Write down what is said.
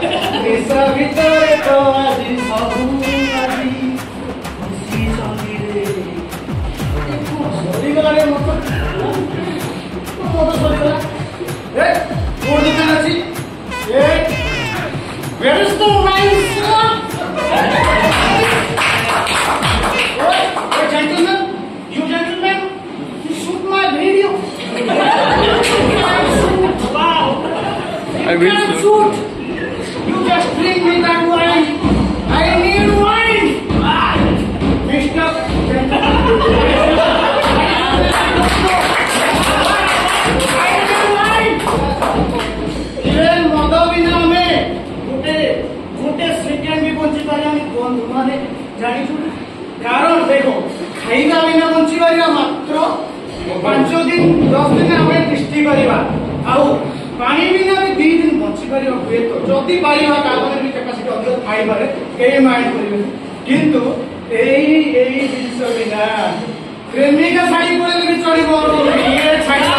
निशा भितर तो आजी सबू आजी खुशी चली रे सरी गला रे मत सरी गला ए कोन दुकान अछि ए where is the wine sir hey gentlemen you shoot my video wow I will shoot. You just bring me that wine. I need wine. Mister. I need wine. Even मदा बिना में गोटे सेकेंड भी बंची पारियानी बंधु माने जानी छु कारण देखो खाइबा बिना बंची पारिया मात्र 5 दिन 10 दिन हमें दृष्टि करिबा आउ पानी बिना भी 2 दिन बंची पारिया हुए तो जदी पारिया कागज भी कैपेसिटी अधिक खाई पारे के माइंड करिवे किंतु एई जिंस बिना प्रेमिका साड़ी पड़े भी चढ़िबो ये छाड़ा